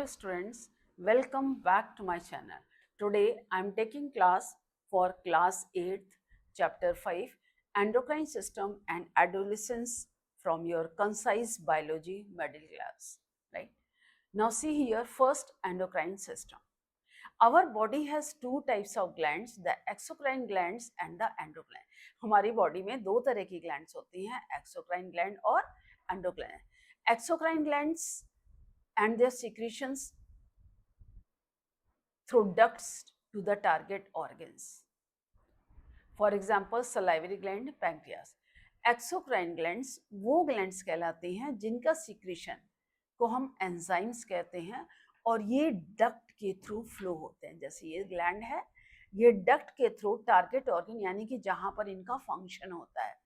Hello students, welcome back to my channel. Today I am taking class for class 8th chapter 5 endocrine system and adolescence from your concise biology middle class, right? Now see here, first endocrine system. Our body has two types of glands, the exocrine glands and the endocrine. हमारी body में दो तरह की glands होती हैं, exocrine gland और endocrine. Exocrine glands and their secretions through ducts to the target organs. For example, salivary gland, pancreas. Exocrine glands वो glands कहलाती हैं जिनका सिक्रीशन को हम एंजाइम्स कहते हैं और ये डक्ट के थ्रू फ्लो होते हैं. जैसे ये ग्लैंड है, ये डक्ट के थ्रू टारगेट ऑर्गन यानी कि जहां पर इनका फंक्शन होता है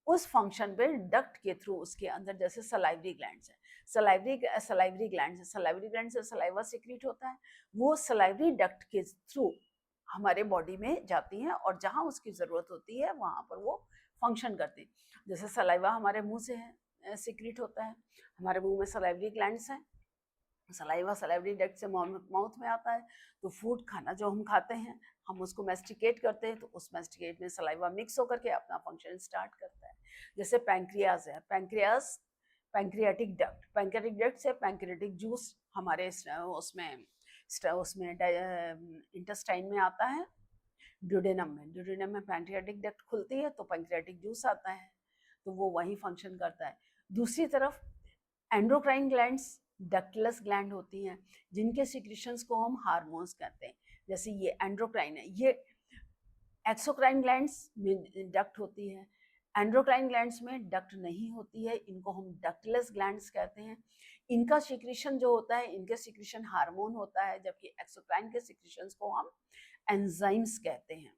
उस फंक्शन पे डक्ट के थ्रू उसके अंदर, जैसे सलाइवरी ग्लैंड्स है, सलाइवरी ग्लैंड से सलाइवा सिक्रीट होता है, वो सलाइवरी डक्ट के थ्रू हमारे बॉडी में जाती हैं और जहाँ उसकी ज़रूरत होती है वहाँ पर वो फंक्शन करती हैं. जैसे सलाइवा हमारे मुंह से है सिक्रीट होता है, हमारे मुंह में सलाइवरी ग्लैंड्स हैं, सलाइवा सलाइवरी डक्ट से माउथ में आता है, तो फूड खाना जो हम खाते हैं हम उसको मैस्टिकेट करते हैं, तो उस मैस्टिकेट में सलाइवा मिक्स होकर के अपना फंक्शन स्टार्ट करता है. जैसे पैंक्रियाज है, पैंक्रियाटिक डक्ट से पैंक्रियाटिक जूस हमारे उसमें इंटेस्टाइन में आता है, ड्यूडेनम में पैंक्रियाटिक डक्ट खुलती है तो पैंक्रियाटिक जूस आता है, तो वो वही फंक्शन करता है. दूसरी तरफ एंडोक्राइन ग्लैंड्स डक्टलेस ग्लैंड होती हैं जिनके सिक्रीशंस को हम हार्मोन्स कहते हैं. जैसे ये एंडोक्राइन है, ये एक्सोक्राइन ग्लैंड्स में डक्ट होती है, एंडोक्राइन ग्लैंड्स में डक्ट नहीं होती है, इनको हम डक्टलेस ग्लैंड्स कहते हैं. इनका सिक्रीशन जो होता है, इनके सिक्रीशन हार्मोन होता है, जबकि एक्सोक्राइन के सिक्रीशंस को हम एंजाइम्स कहते हैं.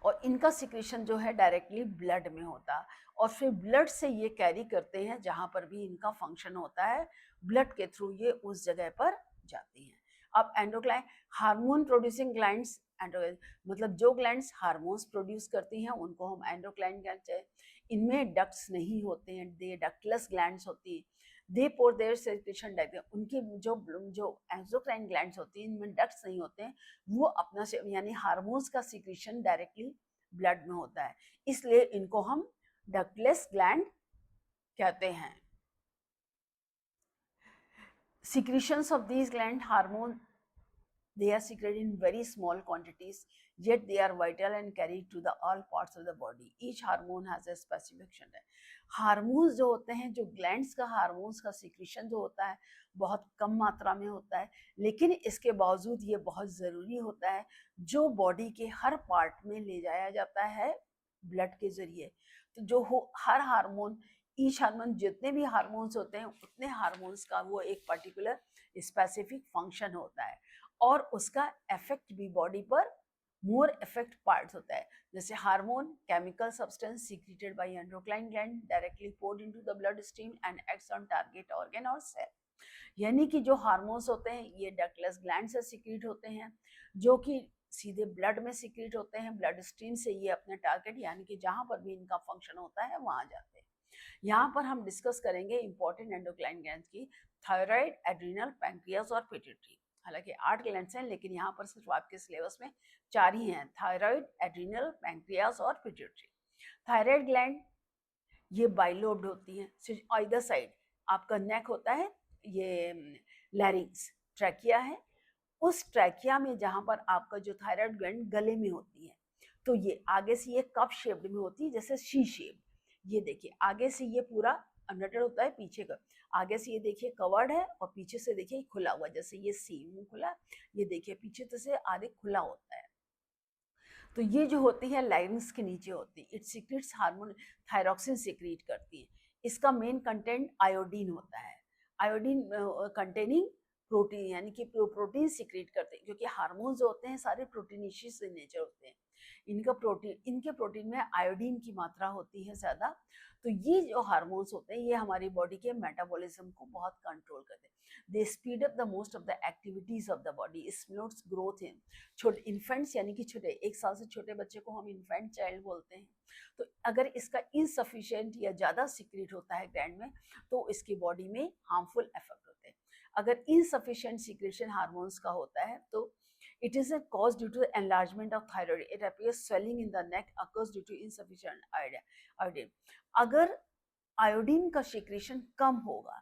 और इनका सिक्रीशन जो है डायरेक्टली ब्लड में होता है और फिर ब्लड से ये कैरी करते हैं जहाँ पर भी इनका फंक्शन होता है, ब्लड के थ्रू ये उस जगह पर जाती हैं. अब एंडोक्राइन हार्मोन प्रोड्यूसिंग ग्लैंड्स, मतलब जो ग्लैंड्स हार्मोन्स प्रोड्यूस करती हैं उनको हम एंडोक्राइन ग्लैंड्स है. इनमें डक्ट्स नहीं होते हैं, दे डक्टलेस ग्लैंड्स होती हैं. दे पोर देयर सिक्रीशन डायरेक्ट, उनकी जो एक्सोक्राइन ग्लैंड्स होती हैं इनमें डक्ट्स नहीं होते हैं, वो अपना यानी हार्मोन्स का सिक्रीशन डायरेक्टली ब्लड में होता है, इसलिए इनको हम डक्टलेस ग्लैंड कहते हैं. Secretions of these gland hormone, they are secreted in very small quantities, yet they are vital and carried to the all parts of the body. Each hormone has a specific function. Hormones जो होते हैं, जो glands का hormones का secretion जो होता है बहुत कम मात्रा में होता है, लेकिन इसके बावजूद ये बहुत ज़रूरी होता है, जो बॉडी के हर पार्ट में ले जाया जाता है ब्लड के ज़रिए. तो जो हर हार्मोन, ईच हार्मोन, जितने भी हार्मोन्स होते हैं उतने हार्मोन्स का वो एक पर्टिकुलर स्पेसिफिक फंक्शन होता है और उसका इफेक्ट भी बॉडी पर मोर इफेक्ट पार्ट्स होता है. जैसे hormone chemical substance secreted by endocrine gland directly poured into the blood stream and acts on target organ और सेल. यानी कि जो हार्मोन्स होते हैं ये डक्टलेस ग्लैंड से सीक्रेट होते हैं, जो कि सीधे ब्लड में सीक्रेट होते हैं, ब्लड स्ट्रीम से ये अपने टारगेट यानी कि जहाँ पर भी इनका फंक्शन होता है वहाँ जाते हैं. यहाँ पर हम डिस्कस करेंगे इंपॉर्टेंट एंडोक्राइन ग्लैंड्स की, थायराइड, एड्रिनल, पैंक्रियास और पिट्यूटरी. हालांकि 8 ग्लैंड्स हैं लेकिन यहाँ पर सिर्फ आपके सिलेबस में 4 ही हैं, थायराइड, एड्रिनल, पैंक्रियास और पिट्यूटरी. थायराइड ग्लैंड ये बाइलोब्ड होती हैं, आइदर साइड. आपका नेक होता है, ये लैरिंग्स ट्रैकिया है, उस ट्रैकिया में जहाँ पर आपका जो थायराइड ग्लैंड गले में होती है, तो ये आगे से ये कप शेप्ड में होती है, जैसे सी शेप. ये देखिए आगे से ये पूरा अनडटेड होता है, पीछे का आगे से ये देखिए कवर्ड है और पीछे से देखिए खुला हुआ, जैसे ये सी मुंह खुला, ये देखिए पीछे तो से आगे खुला होता है. तो ये जो होती है लाइरिंग्स के नीचे होती है, it secrets hormone, thyroxine secret करती है. इसका मेन कंटेंट आयोडीन होता है, आयोडीन कंटेनिंग प्रोटीन, यानी कि प्रोटीन सीक्रेट करते हैं, क्योंकि हार्मोन्स जो होते हैं सारे प्रोटीनिशियस इन नेचर होते हैं. इनके प्रोटीन में आयोडीन की मात्रा होती है ज़्यादा. तो ये जो हार्मोन्स होते हैं ये हमारी बॉडी के मेटाबॉलिज्म को बहुत कंट्रोल करते हैं. They speed up the most of the activities of the body, stimulates growth in छोटे इन्फेंट्स, यानी कि छोटे 1 साल से छोटे बच्चे को हम इन्फेंट चाइल्ड बोलते हैं. तो अगर इसका इनसफिशिएंट या ज़्यादा सीक्रेट होता है ग्लैंड में तो इसकी बॉडी में हार्मफुल इफेक्ट होते हैं. अगर इनसफिशिएंट सीक्रेशन हार्मोन्स का होता है तो it is a cause due to the enlargement of thyroid. It appears swelling in the neck occurs due to insufficient iodine. अगर आयोडीन का सिक्रेशन कम होगा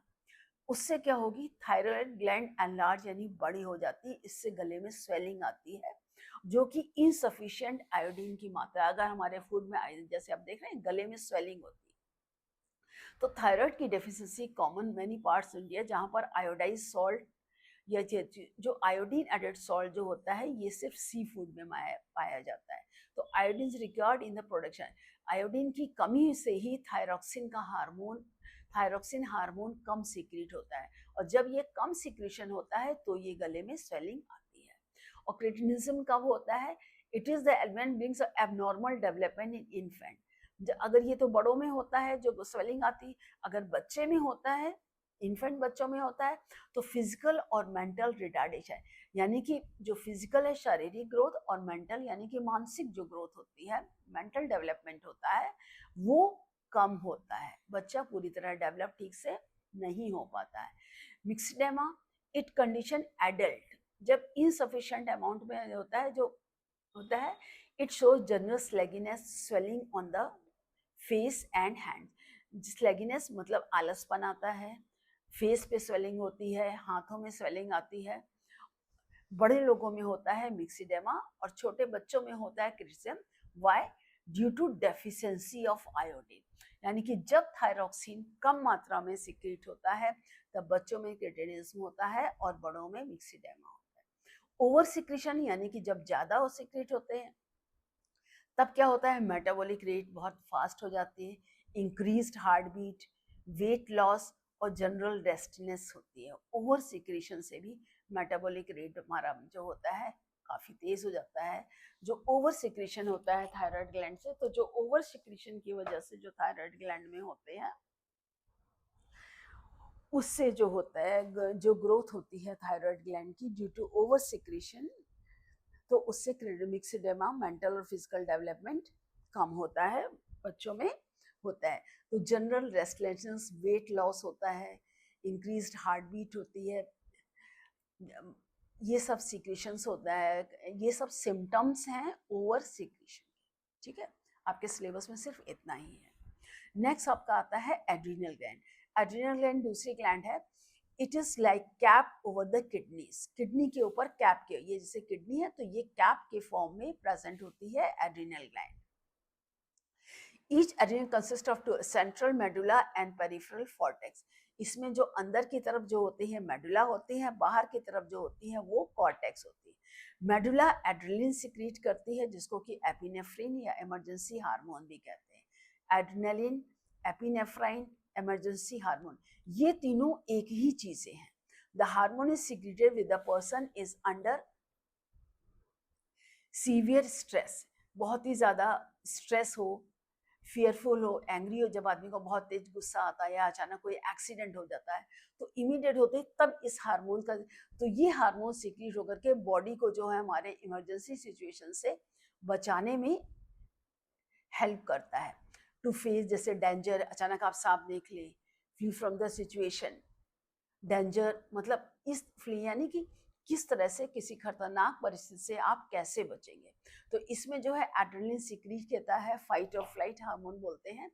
उससे क्या होगी, थायराइड ग्लैंड एनलार्ज यानी बड़ी हो जाती है, इससे गले में स्वेलिंग आती है जो कि इनसफिशिएंट आयोडीन की मात्रा, अगर हमारे फूड में जैसे आप देख रहे हैं गले में स्वेलिंग होती है। तो थायराइड की deficiency common many parts India जहाँ पर आयोडाइज सॉल्ट या जो आयोडीन एडेड सॉल्ट जो होता है ये सिर्फ सी फूड में पाया जाता है। तो iodine required in the production, iodine की कमी से ही थायरॉक्सिन हार्मोन कम सीक्रेट होता है, और जब ये कम सीक्रेशन होता है तो ये गले में स्वेलिंग आती है। और क्रेटिनिज्म कब होता है, it is the element brings abnormal development in infant. अगर ये तो बड़ों में होता है जो स्वेलिंग आती, अगर बच्चे में होता है, इन्फेंट बच्चों में होता है तो फिजिकल और मेंटल रिटार्डेशन, यानी कि जो फिजिकल है शारीरिक ग्रोथ, और मेंटल यानी कि मानसिक जो ग्रोथ होती है, मेंटल डेवलपमेंट होता है वो कम होता है, बच्चा पूरी तरह डेवलप ठीक से नहीं हो पाता है। मिक्सडेमा इट कंडीशन एडल्ट जब इनसफिशिएंट अमाउंट में होता है, जो होता है it shows general sluggishness swelling on the face and hand. Sluggishness मतलब आलसपन आता है, फेस पे स्वेलिंग होती है, हाथों में स्वेलिंग आती है, बड़े लोगों में होता है मिक्सिडेमा और छोटे बच्चों में होता है cretinism. Why? Due to deficiency of iodine, यानी कि जब थायरॉक्सिन कम मात्रा में सीक्रेट होता है तब बच्चों में क्रिटिनिज्म होता है और बड़ों में मिक्सिडेमा होता है। ओवर सीक्रेशन यानी कि जब ज्यादा वो सीक्रेट होते हैं तब क्या होता है, मेटाबॉलिक रेट बहुत फास्ट हो जाती है, increased heart beat, weight loss और जनरल रेस्टनेस होती है। ओवर सिक्रेशन से भी मेटाबॉलिक रेट हमारा जो होता है काफी तेज हो जाता है, जो ओवर सिक्रेशन होता है थायराइड ग्लैंड से। तो जो ओवर सिक्रेशन की वजह से जो थायराइड ग्लैंड में होते हैं उससे जो होता है, जो ग्रोथ होती है थायराइड ग्लैंड की ड्यू टू ओवर सिक्रेशन, तो उससे मिक्सिडेमा मेंटल और फिजिकल डेवलपमेंट कम होता है, बच्चों में होता है। तो जनरल रेस्टलेसनेस, वेट लॉस होता है, इंक्रीज्ड हार्ट बीट होती है, ये सब सीक्रेशंस होता है, ये सब सिम्टम्स हैं ओवर सीक्रेशन। ठीक है, आपके सिलेबस में सिर्फ इतना ही है। नेक्स्ट आपका आता है एड्रीनल ग्लैंड। एड्रीनल ग्लैंड दूसरी ग्लैंड है, it is like cap over the kidneys, kidney के ऊपर कैप के, ये जैसे किडनी है तो ये कैप के फॉर्म में प्रेजेंट होती है adrenal gland. Each adrenal consist of two central medulla and peripheral cortex. इसमें जो अंदर की तरफ जो होती है मेडुला होती है, बाहर की तरफ जो होती है वो कॉर्टेक्स होती है। मेडुला एड्रेनलिन सिक्रीट करती है जिसको कि एपिनेफ्रिन या इमरजेंसी हार्मोन भी कहते हैं। एड्रेनलिन, एपिनेफ्राइन, इमरजेंसी हार्मोन, ये तीनों एक ही चीजें हैं। The hormone is secreted with the person is under severe stress, बहुत ही ज्यादा स्ट्रेस हो, फियरफुल हो, एंग्री हो, जब आदमी को बहुत तेज गुस्सा आता है या अचानक कोई एक्सीडेंट हो जाता है तो इमीडिएट होते तब इस हार्मोन का, तो ये हार्मोन सीक्रेट होकर के बॉडी को जो है हमारे इमरजेंसी सिचुएशन से बचाने में हेल्प करता है। टू फेस, जैसे डेंजर, अचानक आप सांप देख ले, flee from the situation, danger मतलब इस फ्ली यानी कि किस तरह से किसी खतरनाक परिस्थिति से आप कैसे बचेंगे। तो इसमें जो है एड्रेनलिन सीक्रेट कहता है, फाइट और फ्लाइट हार्मोन बोलते हैं।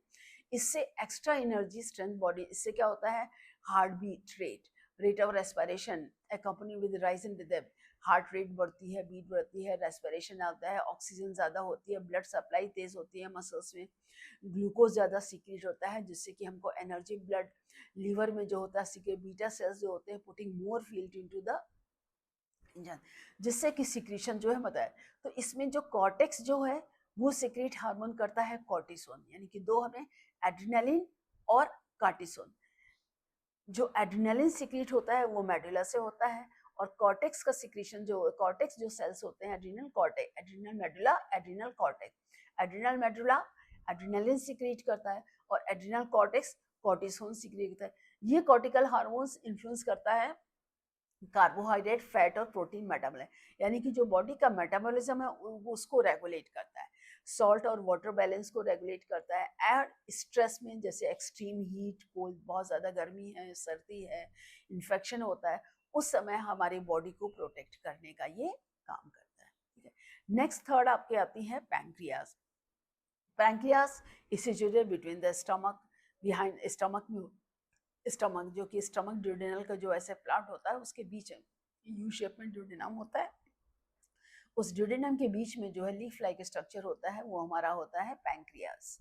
इससे एक्स्ट्रा एनर्जी, स्ट्रेंथ बॉडी, इससे क्या होता है, heart beat rate, rate of respiration accompany with rise in rhythm, heart rate बढ़ती है, बीट बढ़ती है, रेस्पिरेशन आता है, ऑक्सीजन ज़्यादा होती है, ब्लड सप्लाई तेज होती है मसल्स में, ग्लूकोज ज़्यादा सीक्रेट होता है जिससे कि हमको एनर्जी, ब्लड, लीवर में जो होता है सीक्रेट, बीटा सेल्स जो होते हैं putting more fuel into the engine, जिससे कि सिक्रीशन जो है बताया। तो इसमें जो कॉर्टेक्स जो है वो सिक्रेट हार्मोन करता है कॉर्टिसोन, यानी कि दो हमें एड्रेनलिन और कार्टिसोन। जो एड्रेनलिन सिक्रेट होता है वो मेडुला से होता है, और कॉर्टेक्स का सिक्रीशन जो, कॉर्टेक्स जो सेल्स होते हैं, adrenal cortex, adrenal medulla, adrenal cortex, adrenal medulla adrenaline secrete करता है और एड्रीनल कॉर्टेक्स कॉर्टिसोन सिक्रेट करता है। ये कॉर्टिकल हार्मोन्स इन्फ्लुएंस करता है कार्बोहाइड्रेट, फैट और प्रोटीन मेटाबॉलिज्म, यानी कि जो बॉडी का मेटाबॉलिज्म है उसको रेगुलेट करता है। सॉल्ट और वाटर बैलेंस को रेगुलेट करता है। और स्ट्रेस में जैसे एक्सट्रीम हीट, कोल्ड, बहुत ज़्यादा गर्मी है, सर्दी है, इन्फेक्शन होता है, उस समय हमारी बॉडी को प्रोटेक्ट करने का ये काम करता है, ठीक है। नेक्स्ट थर्ड आपके आती है pancreas. Pancreas is situated between the stomach, behind stomach में, स्टमक जो कि स्टमक ड्यूडेनल का जो ऐसे प्लाट होता है उसके बीच यू शेप में ड्यूडेनम होता है, उस ड्यूडेनम के बीच में जो है लीफ लाइक स्ट्रक्चर होता है वो हमारा होता है पैंक्रियाज।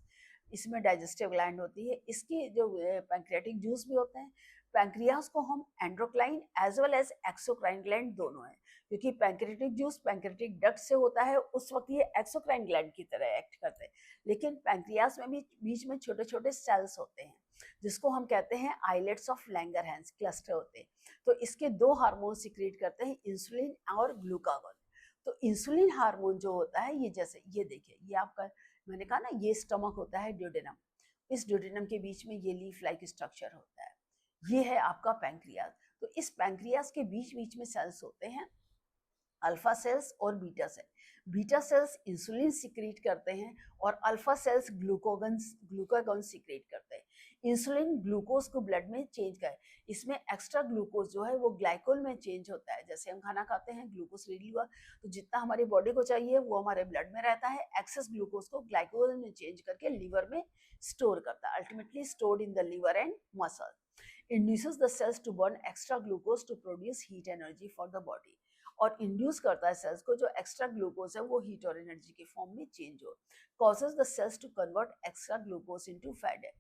इसमें डाइजेस्टिव ग्लैंड होती है, इसके जो पैंक्रियाटिक जूस भी होते हैं। पैंक्रियाज को हम endocrine as well as exocrine gland दोनों है, क्योंकि पैंक्रियाटिक जूस पैंक्रियाटिक डक्ट से होता है उस वक्त ये एक्सोक्राइन ग्लैंड की तरह एक्ट करते हैं, लेकिन पैंक्रियाज में भी बीच में छोटे छोटे सेल्स होते हैं जिसको हम कहते हैं आइलेट्स ऑफ लैंगरहैंस, क्लस्टर होते हैं। तो इसके दो हार्मोन सिक्रीट करते हैं, इंसुलिन और ग्लूकागॉन। तो इंसुलिन हार्मोन जो होता है ये जैसे ये देखिए, ये आपका मैंने कहा ना ये स्टमक होता है ड्यूडेनम, इस ड्यूडेनम के बीच में ये लीफ लाइक स्ट्रक्चर होता है, ये है आपका पैंक्रियाज। तो इस पैंक्रियाज के बीच बीच में सेल्स होते हैं, अल्फा सेल्स और beta cell. Beta cells insulin secrete करते हैं और अल्फा सेल्स ग्लूकागॉन सिक्रीट करते हैं। इंसुलिन ग्लूकोज को ब्लड में चेंज करे, इसमें एक्स्ट्रा ग्लूकोज जो है वो ग्लाइकोल में चेंज होता है। जैसे हम खाना खाते हैं ग्लूकोज रिलीज हुआ तो जितना हमारी बॉडी को चाहिए वो हमारे ब्लड में रहता है, एक्सेस ग्लूकोज को ग्लाइकोल में चेंज करके लीवर में स्टोर करता है, ultimately stored in the liver and muscle. induces the cells to burn extra glucose to produce heat energy for the body, और इंड्यूस करता है सेल्स को जो एक्स्ट्रा ग्लूकोज है वो हीट और एनर्जी के फॉर्म में चेंज हो। Causes the cells to convert extra glucose into fat है,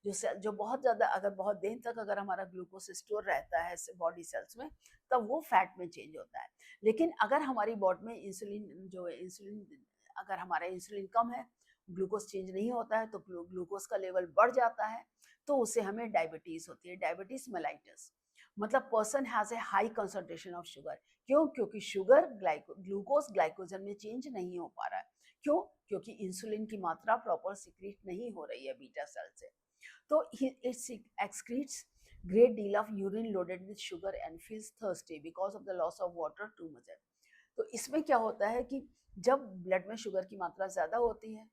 जो सेल जो बहुत ज्यादा अगर बहुत देर तक अगर हमारा ग्लूकोज स्टोर रहता है बॉडी सेल्स में तब वो फैट में चेंज होता है। लेकिन अगर हमारी बॉडी में इंसुलिन जो है अगर हमारा इंसुलिन कम है, ग्लूकोज चेंज नहीं होता है तो ग्लूकोज का लेवल बढ़ जाता है, तो उससे हमें डायबिटीज होती है, डायबिटीज मेलाइटस, मतलब person has a high concentration of sugar. क्यों? क्योंकि शुगर ग्लूकोज ग्लाइकोजन में चेंज नहीं हो पा रहा है। क्यों? क्योंकि इंसुलिन की मात्रा प्रॉपर सिक्रीट नहीं हो रही है बीटा सेल से। तो it excretes great deal of urine loaded with sugar and feels thirsty because of the loss of water too much है। तो इसमें क्या होता है कि जब ब्लड में शुगर की मात्रा ज्यादा होती है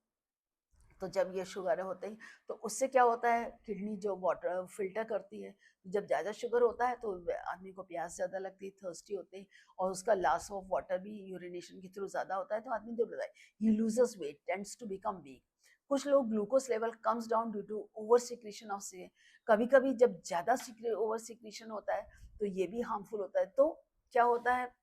तो जब ये शुगर होते ही तो उससे क्या होता है, किडनी जो वाटर फिल्टर करती है, जब ज़्यादा शुगर होता है तो आदमी को प्यास ज़्यादा लगती है, थर्स्टी होते हैं, और उसका लॉस ऑफ वाटर भी यूरिनेशन के थ्रू ज़्यादा होता है तो आदमी दुबला है, he loses weight, tends to become weak. कुछ लोग glucose level comes down due to over secretion of से, कभी कभी जब ज़्यादा ओवर सिक्रीशन होता है तो ये भी हार्मफुल होता है। तो क्या होता है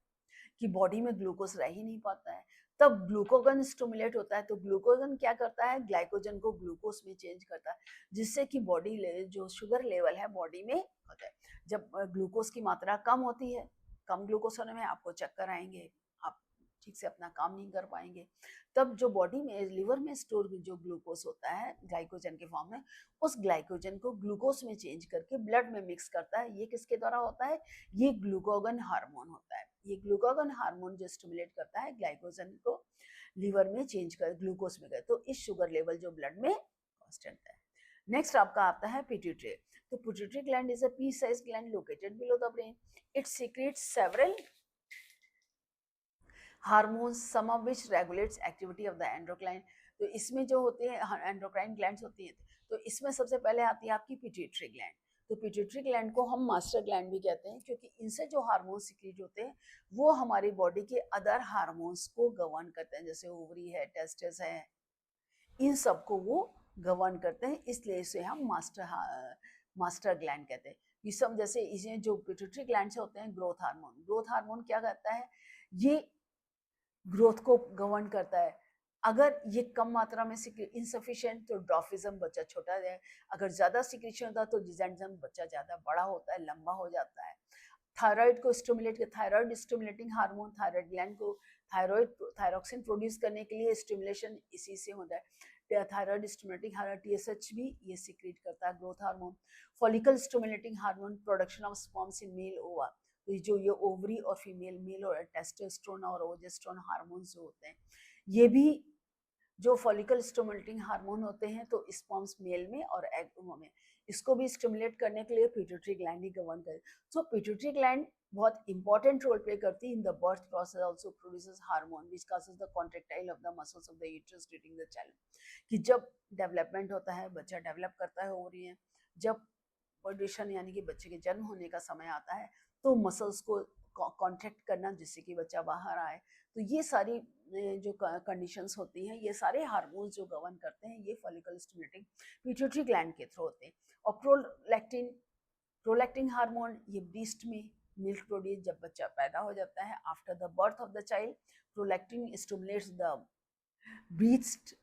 कि बॉडी में ग्लूकोज रह ही नहीं पाता है, तब ग्लूकोगन स्टिमुलेट होता है। तो ग्लूकोगन क्या करता है, ग्लाइकोजन को ग्लूकोज में चेंज करता है, जिससे कि बॉडी जो शुगर लेवल है बॉडी में होता है। जब ग्लूकोज की मात्रा कम होती है, कम ग्लूकोज होने में आपको चक्कर आएंगे, आप ठीक से अपना काम नहीं कर पाएंगे। तब जो बॉडी में लिवर में स्टोर जो ग्लूकोज होता है ग्लाइकोजन के फॉर्म में, उस ग्लाइकोजन को ग्लूकोज में चेंज करके ब्लड में मिक्स करता है। ये किसके द्वारा होता है, ये ग्लूकोगन हार्मोन होता है। ये ग्लूकागन हार्मोन जो स्टिमुलेट करता है ग्लाइकोजन को लीवर में चेंज कर ग्लूकोज में गए, तो इस शुगर लेवल जो ब्लड में कांस्टेंट है। नेक्स्ट आपका आता है पिट्यूटरी। तो pituitary gland is a pea size gland located below the brain. It secretes several hormones, some of which regulates activity of the endocrine. तो इसमें जो होते हैं एंडोक्राइन ग्लैंड्स होती हैं, तो इसमें सबसे पहले आती है आपकी पिट्यूटरी ग्लैंड। तो पिट्यूटरी ग्लैंड को हम मास्टर ग्लैंड भी कहते हैं, क्योंकि इनसे जो हार्मोन सिक्रीट होते हैं वो हमारी बॉडी के अदर हार्मोन्स को गवर्न करते हैं, जैसे ओवरी है, टेस्टिस है, इन सबको वो गवर्न करते हैं, इसलिए इसे हम मास्टर ग्लैंड कहते हैं। ये सब जैसे इसमें जो पिट्यूटरी ग्लैंड से होते हैं, ग्रोथ हार्मोन क्या करता है, ये ग्रोथ को गवर्न करता है। अगर ये कम मात्रा में इनसफिशिएंट तो ड्रॉफिज्म, बच्चा छोटा है, अगर ज्यादा सिक्रीशन होता है तो जिजेंटिज्म, बच्चा ज्यादा बड़ा होता है, लंबा हो जाता है। थायराइड को stimulate, thyroid stimulating hormone, thyroid gland को थायरॉक्सिन प्रोड्यूस करने के लिए स्टिमुलेशन इसी से होता है। थायराइड स्टिमुलेटिंग हार्मोन TSH भी ये सिक्रीट करता है, growth hormone. Follicle stimulating hormone, production of sperms in male ova, तो जो ये ओवरी और फीमेल मेल और टेस्टोस्टेरोन और ओजेस्ट्रोन हार्मोन्स जो होते हैं, ये भी जो फॉलिकल स्टिमुलेटिंग हार्मोन होते हैं, तो स्पर्म्स मेल में और एग में, इसको भी स्टिमुलेट करने के लिए पिट्यूटरी ग्लैंड ही गवर्न करे। सो पिट्यूटरी ग्लैंड बहुत इंपॉर्टेंट रोल प्ले करती है in the birth process, also produces hormone which causes the contractile of the muscles of the uterus during the child. कि जब डेवलपमेंट होता है, बच्चा डेवलप करता है ओवरी है, जब पोजिशन यानी कि बच्चे के जन्म होने का समय आता है, तो मसल्स को कॉन्ट्रैक्ट करना जिससे कि बच्चा बाहर आए। तो ये सारी जो कंडीशंस होती हैं, ये सारे हार्मोन्स जो गवर्न करते हैं, ये फॉलिकल स्टिमुलेटिंग पिट्यूटरी ग्लैंड के थ्रू होते हैं। और प्रोलैक्टिन हार्मोन ये ब्रीस्ट में मिल्क प्रोड्यूस जब बच्चा पैदा हो जाता है, after the birth of the child, prolactin stimulates the breast,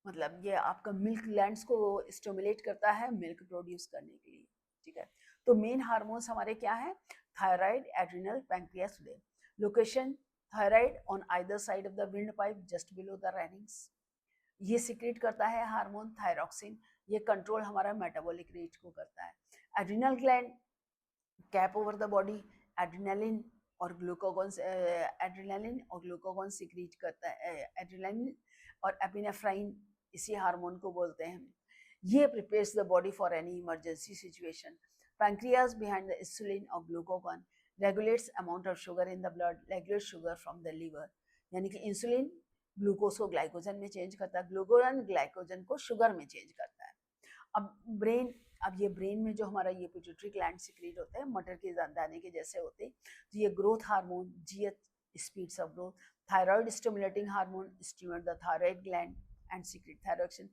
मतलब ये आपका मिल्क ग्लैंड्स को स्टिमुलेट करता है मिल्क प्रोड्यूस करने के लिए, ठीक है। तो मेन हार्मोन्स हमारे क्या है? Thyroid, adrenal, pancreas, location thyroid on either side of the wind pipe just below the rings. ये सिक्रेट करता है हार्मोन थायरॉक्सिन, ये कंट्रोल हमारा मेटाबॉलिक रेट को करता है। Adrenal gland cap over the body, adrenaline और ग्लूकागॉन सिक्रीट करता है। एड्रिनलिन और एपिनेफ्राइन इसी हार्मोन को बोलते हैं। ये prepares the body for any emergency situation. Pancreas behind the insulin और glucagon regulates amount of sugar in the blood, regulate sugar from the liver. यानी कि इंसुलिन ग्लूकोज को ग्लाइकोजन में चेंज करता है, ग्लूकोजन ग्लाइकोजन को शुगर में change करता है। अब ये ब्रेन में जो हमारा ये पिट्यूटरी ग्लैंड सिक्रीट होते हैं, मटर के दाने के जैसे होते हैं। तो ये growth hormone, GH speeds of growth, thyroid stimulating hormone stimulate the thyroid gland and secrete thyroxine.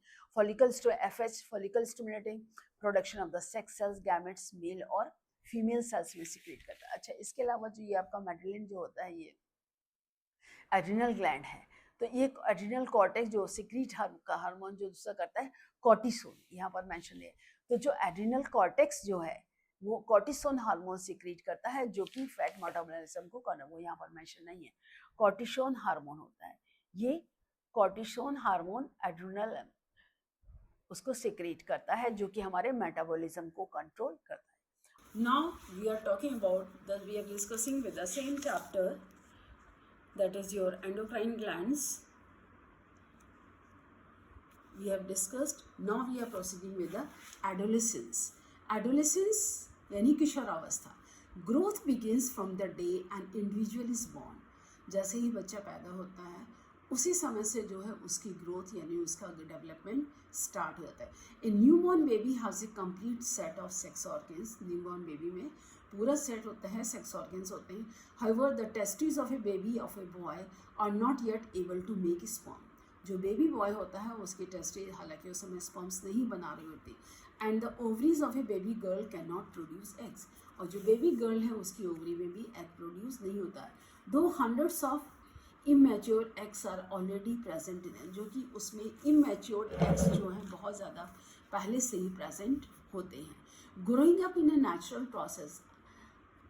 FH follicle stimulating production of the sex cells, gametes, male और फीमेल सेल्स में सिक्रीट करता है। अच्छा, इसके अलावा जो ये आपका मेडलिन जो होता है, ये एड्रिनल ग्लैंड है। तो ये एड्रिनल कॉर्टेक्स जो सिक्रीट का हार्मोन जो दूसरा करता है, कॉर्टिसोल, यहाँ पर मेंशन है। तो जो एड्रिनल कॉर्टेक्स जो है वो कॉर्टिसोन हार्मोन सिक्रीट करता है, जो कि फैट मेटाबॉलिज्म को करना, वो यहाँ पर मेंशन नहीं है। कॉर्टिसोन हार्मोन होता है, ये कॉर्टिसोन हार्मोन एड्रिनल उसको सिक्रीट करता है, जो कि हमारे मेटाबॉलिज्म को कंट्रोल करता है। Now we are talking about that, we are discussing with the same chapter, that is your endocrine glands. We have discussed. Now we are proceeding with the adolescence. Adolescence यानी किशोरावस्था। Growth begins from the day an individual is born. जैसे ही बच्चा पैदा होता है उसी समय से जो है उसकी ग्रोथ यानी उसका डेवलपमेंट स्टार्ट हो जाता है। A newborn baby has a complete set of sex organs. Newborn baby में पूरा सेट होता है, सेक्स ऑर्गन्स होते हैं। However the testis of a baby of a boy are not yet able to make sperm. जो baby boy होता है उसकी टेस्टिस हालांकि उस समय स्पर्म्स नहीं बना रही होती। And the ovaries of a baby girl can not produce eggs. और जो बेबी गर्ल है उसकी ओवरी में भी एग प्रोड्यूस नहीं होता है। दो hundreds of immature eggs are already present in, जो कि उसमें इमेच्योर एग्स जो हैं बहुत ज़्यादा पहले से ही प्रेजेंट होते हैं। Growing up in a natural process,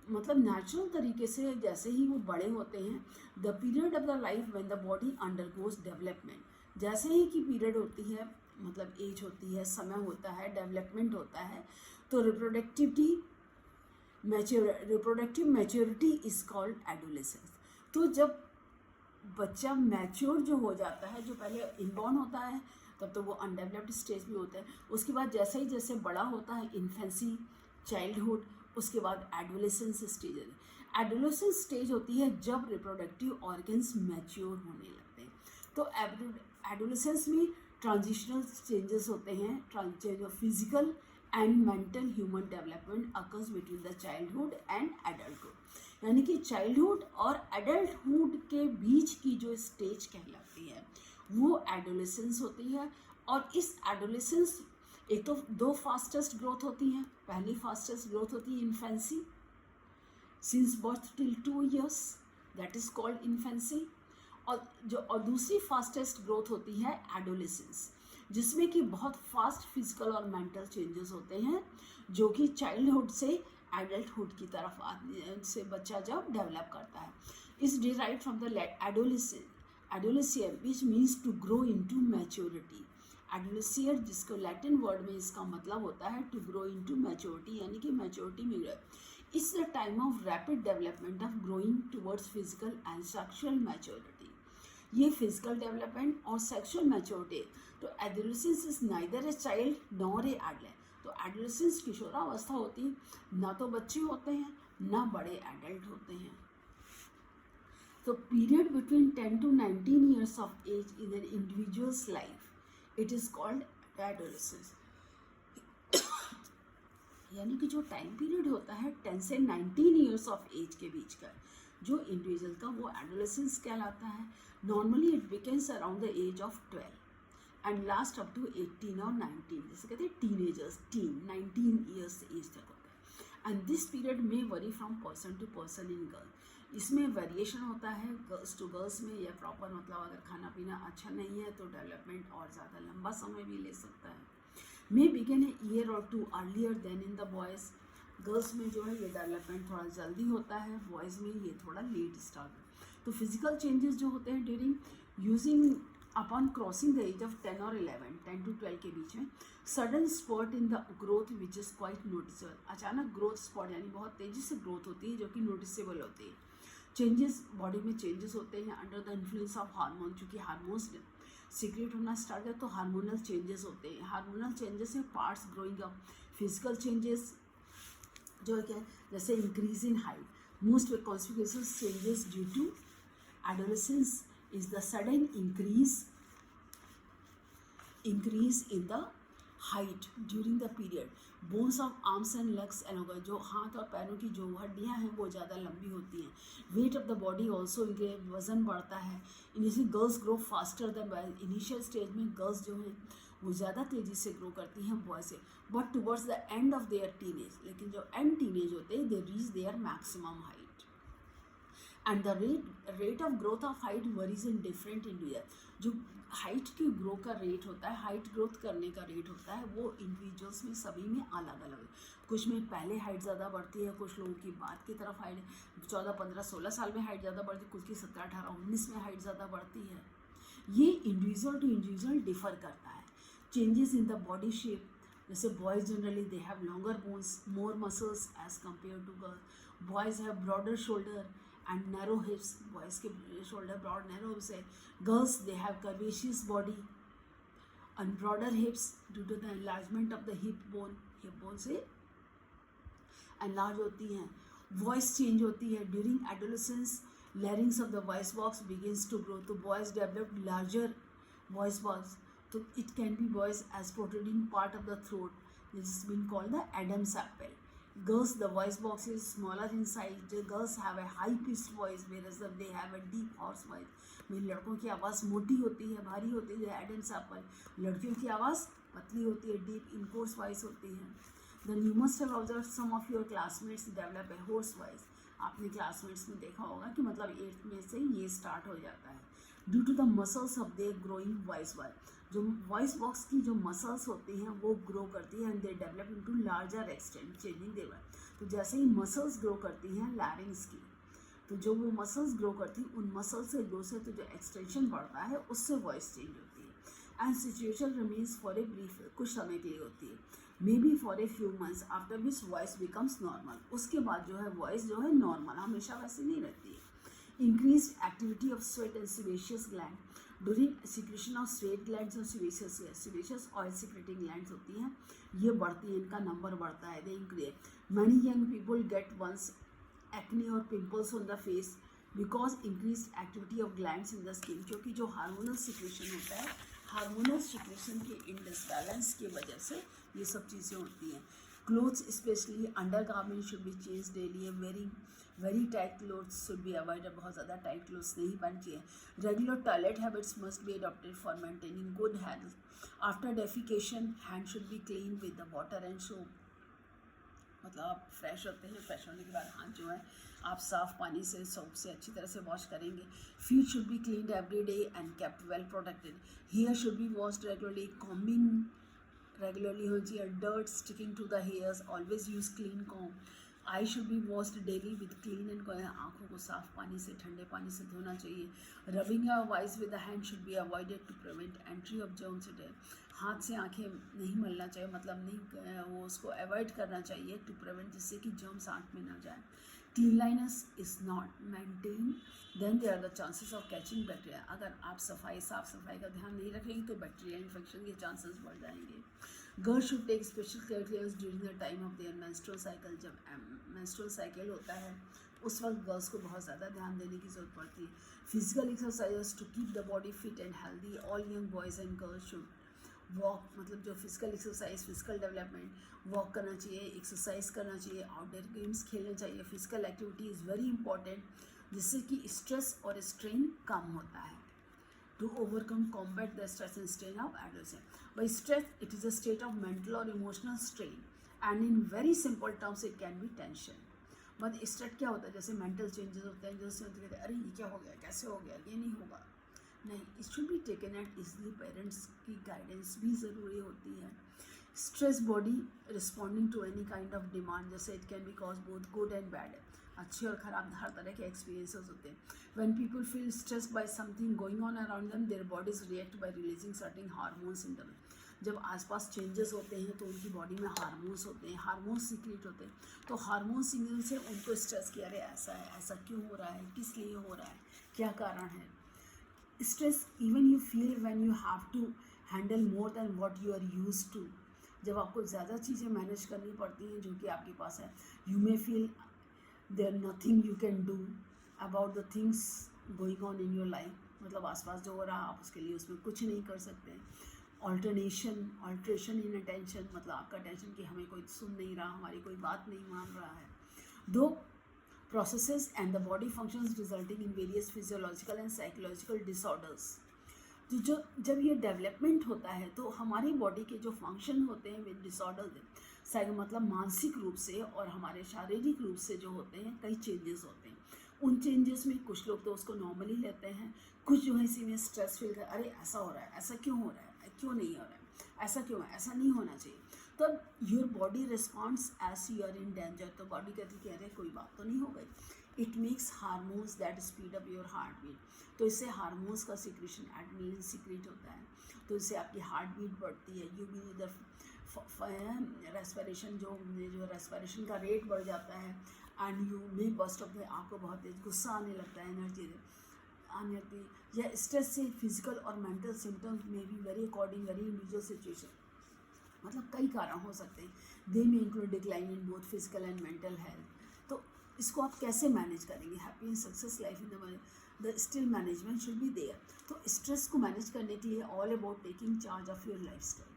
मतलब नेचुरल तरीके से जैसे ही वो बड़े होते हैं। The period of the life when the body undergoes development, जैसे ही की पीरियड होती है, मतलब एज होती है, समय होता है, डेवलपमेंट होता है, तो reproductive maturity is called adolescence. तो जब बच्चा मैच्योर जो हो जाता है, जो पहले इनबॉर्न होता है तब तो वो अनडेवलप्ड स्टेज में होता है, उसके बाद जैसे ही जैसे बड़ा होता है, इन्फेंसी, चाइल्डहुड, उसके बाद एडोलेसेंस स्टेज है। एडोलेसेंस स्टेज होती है जब रिप्रोडक्टिव ऑर्गन्स मैच्योर होने लगते हैं। तो एडोलेसेंस में ट्रांजिशनल चेंजेस होते हैं, change of physical and mental human development occurs between the childhood and adulthood. यानी कि चाइल्डहुड और एडल्टहुड के बीच की जो स्टेज कहलाती है वो एडोलेसेंस होती है। और इस एडोलेसेंस एक तो दो फास्टेस्ट ग्रोथ होती हैं। पहली फास्टेस्ट ग्रोथ होती है infancy, since birth till 2 years, that is called infancy. और दूसरी फास्टेस्ट ग्रोथ होती है एडोलेसेंस, जिसमें कि बहुत फास्ट फिजिकल और मेंटल चेंजेस होते हैं, जो कि चाइल्डहुड से एडल्टहुड की तरफ आने से बच्चा जब डेवलप करता है। Is derived from the adolescere which means to grow into maturity. Adolescere जिसको लैटिन वर्ड में इसका मतलब होता है टू ग्रो इनटू मैच्योरिटी, यानी कि मैच्योरिटी में grow. It's the time of rapid development of growing towards physical and sexual maturity. ये फिजिकल डेवलपमेंट और सेक्सुअल मैच्योरिटी। तो adolescence is neither a child nor a adult. तो adolescence किशोरावस्था होती है, ना तो बच्चे होते हैं ना बड़े एडल्ट होते हैं। तो period between 10 to 19 years of age in an individual's life, it is called adolescence. यानी कि जो टाइम पीरियड होता है 10 से 19 ईयर्स ऑफ एज के बीच का जो इंडिविजुअल का वो एडोलेसेंस कहलाता है. Normally it begins around the age of 12 and last up to 18 और 19, जैसे कहते हैं टीनेजर्स, 19 ईयर्स एज तक होता है. एंड दिस पीरियड में vary from person to person in girl. इसमें वेरिएशन होता है गर्ल्स टू गर्ल्स में, या प्रॉपर मतलब अगर खाना पीना अच्छा नहीं है तो डेवलपमेंट और ज़्यादा लंबा समय भी ले सकता है. मे बिगिन ए ईयर और 2 earlier than in the boys. Girls में जो है ये डेवलपमेंट थोड़ा जल्दी होता है, बॉयज़ में ये थोड़ा लेट स्टार्ट. तो फिजिकल चेंजेस जो होते हैं during using upon crossing the age of 10 और 11, 10 to 12 के बीच में, sudden spot in the growth which is quite noticeable. अचानक ग्रोथ स्पॉट यानी बहुत तेज़ी से ग्रोथ होती है जो कि नोटिसेबल होती है. चेंजेस बॉडी में चेंजेस होते हैं under the influence of hormone. चूँकि हार्मोन्स सीक्रेट होना स्टार्ट है तो हार्मोनल चेंजेस होते हैं. हार्मोनल चेंजेस है parts growing up. Physical changes जो है क्या, जैसे increase in height. Most consequences changes due to adolescence is the sudden increase in the height during the period. Bones of arms and legs along, जो हाथ और पैरों की जो हड्डियां हैं वो ज़्यादा लंबी होती हैं. Weight of the body also, वजन बढ़ता है. Initial girls grow faster than boys. Initial stage में गर्ल्स जो हैं वो ज़्यादा तेज़ी से ग्रो करती हैं बॉय से. But towards the end of their teenage, लेकिन जो एंड टीनेज होते हैं they reach their maximum height. And the rate of growth of height varies in different individual. जो हाइट की ग्रो का रेट होता है, हाइट ग्रोथ करने का रेट होता है, वो इंडिविजुअल्स में सभी में अलग अलग है. कुछ में पहले हाइट ज़्यादा बढ़ती है, कुछ लोगों की बाद की तरफ हाइट 14, 15, 16 साल में हाइट ज़्यादा बढ़ती है, कुछ की 17, 18, 19 में हाइट ज़्यादा बढ़ती है. ये इंडिविजुअल टू इंडिविजुअल डिफर करता है. Changes in the body shape, जैसे boys generally they have longer bones, more muscles as compare to girl. Boys have broader shoulder and narrow hips. Boys के shoulder broad narrow hips है. Girls they have curvaceous body and broader hips due to the enlargement of the hip bone. Hip bone से enlarge होती हैं. Voice change होती है during adolescence. Larynx of the voice box begins to grow. तो boys develop larger voice box. तो it can be voice as protruding part of the throat. This has been called the Adam's apple. Girls, the voice box is smaller in size. The girls have a high-pitched voice, whereas they have a deep hoarse voice. मेरी लड़कों की आवाज़ मोटी होती है, भारी होती है, एडम्स एप्पल. लड़कियों की आवाज़ पतली होती है, डीप इनकोर्स वॉइस होती है. The you must have observed some of your classmates develop a hoarse voice. आपने क्लासमेट्स में देखा होगा कि मतलब 8th में से ये स्टार्ट हो जाता है. Due to the muscles of their growing voice wire. जो वॉइस बॉक्स की जो मसल्स होती हैं वो ग्रो करती हैं and they develop into larger extent changing their. तो जैसे ही मसल्स ग्रो करती हैं लैरिंग्स की, तो जो वो मसल्स ग्रो करती हैं उन मसल्स से ग्रो से तो जो एक्सटेंशन बढ़ता है उससे वॉइस चेंज होती है. And situation remains for a brief, कुछ समय के लिए होती है. May be for a few months after which voice becomes normal. उसके बाद जो है वॉइस जो है नॉर्मल, हमेशा वैसे नहीं रहती है. Increase activity of sweat and सीवेशियस gland. During secretion of sweat glands और सीवेशियस ऑयल सिक्रेटिंग ग्लैंड्स होती हैं, ये बढ़ती है, इनका नंबर बढ़ता है. They increase. Many young people get once acne और pimples on the face because increase activity of glands in the skin. क्योंकि जो हार्मोनल सिक्रेशन होता है, हार्मोनल सिक्रेशन के इनडिसबैलेंस की वजह से ये सब चीज़ें होती हैं. Clothes specially under garment should be change daily. Very tight clothes should be avoided. बहुत ज़्यादा टाइट क्लोथ्स नहीं पहननी चाहिए. Regular toilet habits must be adopted for maintaining good health. After defecation hand should B clean with the water and soap. मतलब आप fresh होते हैं, fresh होने के बाद हाथ जो है आप साफ़ पानी से सोप से अच्छी तरह से वॉश करेंगे. Feet should be cleaned every day and kept well protected. Hair should be washed regularly. Combing regularly हो चाहिए. Dirt sticking to the hairs, always use clean comb. Eye should be washed daily with clean and. आँखों को साफ़ पानी से, ठंडे पानी से धोना चाहिए. Rubbing your eyes with the hand should be avoided to prevent entry of germs. हाथ से आंखें नहीं मलना चाहिए, मतलब नहीं, वो उसको अवॉइड करना चाहिए टू प्रिवेंट, जिससे कि जर्म्स आँख में ना जाए. Cleanliness is not maintain then there are the chances of catching bacteria. अगर आप साफ़ सफाई का ध्यान नहीं रखेंगे तो बैक्टीरिया इन्फेक्शन के चांसेस बढ़ जाएंगे. Girl should take special care during the time of their menstrual cycle. जब मेंस्ट्रुअल साइकिल होता है उस वक्त गर्ल्स को बहुत ज़्यादा ध्यान देने की ज़रूरत पड़ती है. Physical exercises to keep the body fit and healthy. All young boys and girls should walk मतलब जो physical exercise, physical development, walk करना चाहिए, एक्सरसाइज करना चाहिए, आउटडोर गेम्स खेलने चाहिए। Physical activity is very important, जिससे कि स्ट्रेस और स्ट्रेन कम होता है। To overcome, combat the stress and strain of adolescence. By stress, it is a state of mental or emotional strain, and in very simple terms, it can be tension. But stress क्या होता है, जैसे mental changes होते हैं, जैसे कहते हैं अरे ये क्या हो गया, कैसे हो गया, ये नहीं होगा, नहीं, it should be taken at easily. Parents की गाइडेंस भी ज़रूरी होती है। Stress body responding to any kind of demand, जैसे it can be cause both good and bad, अच्छे और ख़राब हर तरह के एक्सपीरियंसेस होते हैं। When people feel stress by something going on around them, their bodies react by releasing certain hormones in them. जब आसपास चेंजेस होते हैं तो उनकी बॉडी में हार्मोन्स होते हैं, हार्मोन्स सीक्रेट होते हैं, तो हार्मोन सिग्नल से उनको स्ट्रेस की, अरे ऐसा है, ऐसा क्यों हो रहा है, किस लिए हो रहा है, क्या कारण है। Stress even you feel when you have to handle more than what you are used to, जब आपको ज़्यादा चीज़ें मैनेज करनी पड़ती हैं जो कि आपके पास है, you may feel there nothing you can do about the things going on in your life, मतलब आसपास जो हो रहा है आप उसके लिए उसमें कुछ नहीं कर सकते। ऑल्ट्रेशन इन अटेंशन, मतलब आपका अटेंशन कि हमें कोई सुन नहीं रहा, हमारी कोई बात नहीं मान रहा है। दो processes and the body functions resulting in various physiological and psychological disorders। तो जो जब ये डेवलपमेंट होता है तो हमारी बॉडी के जो फंक्शन होते हैं वे डिसऑर्डर मतलब मानसिक रूप से और हमारे शारीरिक रूप से जो होते हैं कई चेंजेस होते हैं। उन चेंजेस में कुछ लोग तो उसको नॉर्मली लेते हैं, कुछ जो है इसी में स्ट्रेस फील कर, अरे ऐसा हो रहा है, ऐसा क्यों हो रहा है, क्यों नहीं हो रहा है, ऐसा क्यों है, ऐसा नहीं होना चाहिए। तब your body responds as you are in danger, तो बॉडी कहती है अरे कोई बात तो नहीं हो गई। It makes hormones that speed up your heart beat, तो इससे हार्मोन्स का सिक्रेशन, एड्रेनलिन सीक्रेट होता है, तो इससे आपकी हार्ट बीट बढ़ती है। यू बी द रेस्पिरेशन, जो रेस्पिरेशन का रेट बढ़ जाता है, and you may burst off the, आपको बहुत तेज गुस्सा आने लगता है, एनर्जी आने लगती है। या स्ट्रेस से फिजिकल और मेंटल सिम्टम्स में भी vary according vary individual situation, मतलब कई कारण हो सकते हैं। They may include decline in both physical and mental health. तो इसको आप कैसे मैनेज करेंगे? Happy and success life in the still management should be there. तो स्ट्रेस को मैनेज करने के लिए all about taking charge of your life style,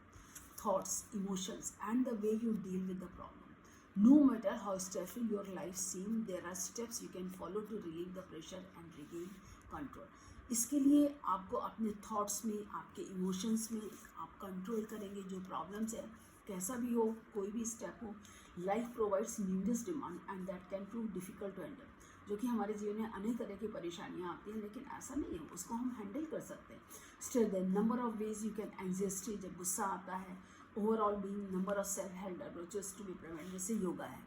thoughts, emotions and the way you deal with the problem. No matter how stressful your life seems, there are steps you can follow to relieve the pressure and regain control. इसके लिए आपको अपने thoughts में, आपके emotions में आप control करेंगे जो प्रॉब्लम्स है, कैसा भी हो, कोई भी स्टेप हो। Life provides numerous demand and that can prove difficult to handle, जो कि हमारे जीवन में अनेक तरह की परेशानियाँ आती हैं, लेकिन ऐसा नहीं है, उसको हम हैंडल कर सकते हैं। Still the number of ways you can anxiety, जब गुस्सा आता है, overall being number of self help approaches to be prevent, जैसे योगा है,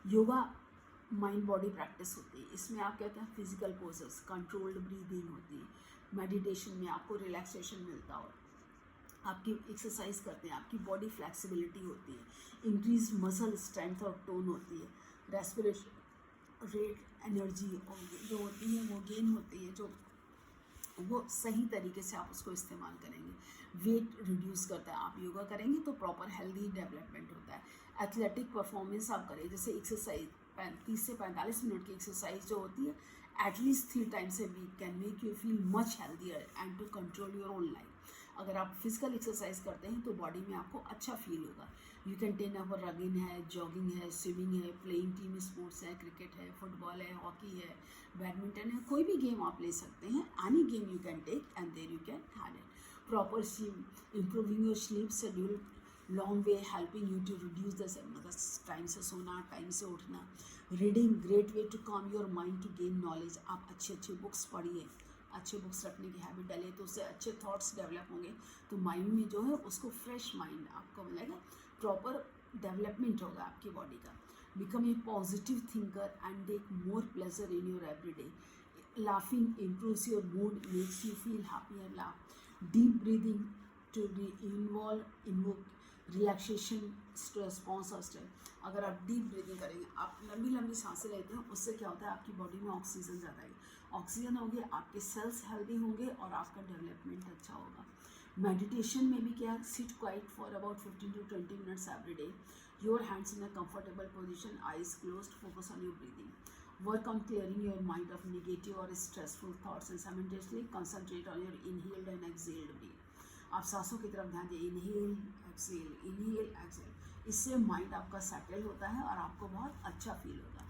योगा माइंड बॉडी प्रैक्टिस होती है, इसमें आप कहते हैं फिजिकल पोजेस, कंट्रोल्ड ब्रीदिंग होती है, मेडिटेशन में आपको रिलैक्सेशन मिलता हो, आपकी एक्सरसाइज करते हैं, आपकी बॉडी फ्लेक्सिबिलिटी होती है, इंक्रीज मसल स्ट्रेंथ और टोन होती है, रेस्पिरेशन रेट, एनर्जी जो होती है वो गेन होती है, जो वो सही तरीके से आप उसको इस्तेमाल करेंगे। वेट रिड्यूस करता है, आप योगा करेंगे तो प्रॉपर हेल्दी डेवलपमेंट होता है। एथलेटिक परफॉर्मेंस आप करें, जैसे एक्सरसाइज 30 से 45 मिनट की एक्सरसाइज जो होती है at least 3 times a week can make you feel much healthier and to control your own life. अगर आप फिजिकल एक्सरसाइज करते हैं तो बॉडी में आपको अच्छा फील होगा। You can ten hour running है, जॉगिंग है, स्विमिंग है, प्लेइंग टीम स्पोर्ट्स है, क्रिकेट है, फुटबॉल है, हॉकी है, बैडमिंटन है, कोई भी गेम आप ले सकते हैं। Any game you can take and there you can have it. Proper sleep, improving your sleep schedule long way, helping you to reduce the, मतलब टाइम से सोना, टाइम से उठना। Reading great way to calm your mind to gain knowledge, आप अच्छी अच्छी books पढ़िए, अच्छे बुक्स रखने की हैबिट डालिए, तो उससे अच्छे थॉट्स डेवलप होंगे, तो माइंड में जो है उसको फ्रेश माइंड आपको मिलेगा, प्रॉपर डेवलपमेंट होगा आपकी बॉडी का। Become a positive thinker and take more pleasure in your everyday. Laughing improves your mood, makes you feel happier. Laugh, deep breathing to invoke relaxation response और stress. अगर आप deep breathing करेंगे, आप लंबी लंबी सांसें लेते हैं, उससे क्या होता है आपकी बॉडी में ऑक्सीजन ज़्यादा आएगी, ऑक्सीजन होगी, आपके सेल्स हेल्दी होंगे और आपका डेवलपमेंट अच्छा होगा। मेडिटेशन में भी क्या, sit quite for about 15 to 20 minutes every day, your hands in a comfortable position, eyes closed, focus on your breathing. Work on clearing your mind of negative और stressful thoughts and simultaneously concentrate on your inhaled and exhaled breath. आप सांसों की तरफ ध्यान दिए, inhale exhale. इससे mind आपका settle होता है और आपको बहुत अच्छा फील होगा।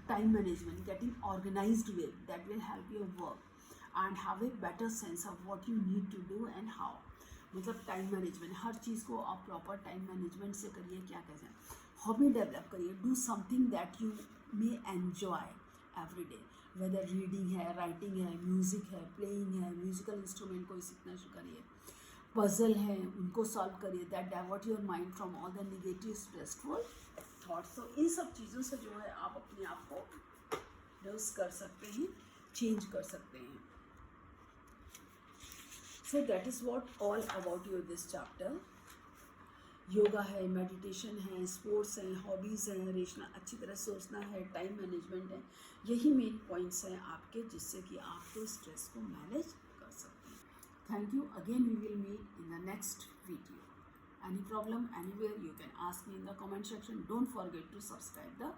Time management, getting organised way, that will help your work and have a better sense of what you need to do and how. मतलब टाइम मैनेजमेंट, हर चीज़ को आप प्रॉपर टाइम मैनेजमेंट से करिए। क्या कहते हैं, हॉबी डेवलप करिए, do something that you may enjoy every day, whether reading है, राइटिंग है, म्यूज़िक है, प्लेइंग है, म्यूज़िकल इंस्ट्रूमेंट को सीखना शुरू करिए, पजल है उनको सॉल्व करिए, that divert your mind from all the negative stressful thoughts. तो इन सब चीज़ों से जो है आप अपने आप को रिड्यूस कर सकते हैं, चेंज कर सकते हैं। So that is what all about your this chapter. Yoga है, मेडिटेशन है, स्पोर्ट्स हैं, हॉबीज़ हैं, रेशना अच्छी तरह सोचना है, टाइम मैनेजमेंट है, यही मेन पॉइंट्स हैं आपके, जिससे कि आप तो स्ट्रेस को मैनेज कर सकते हैं। Thank you again, we will meet in the next video. Any problem anywhere, you can ask me in the comment section. Don't forget to subscribe the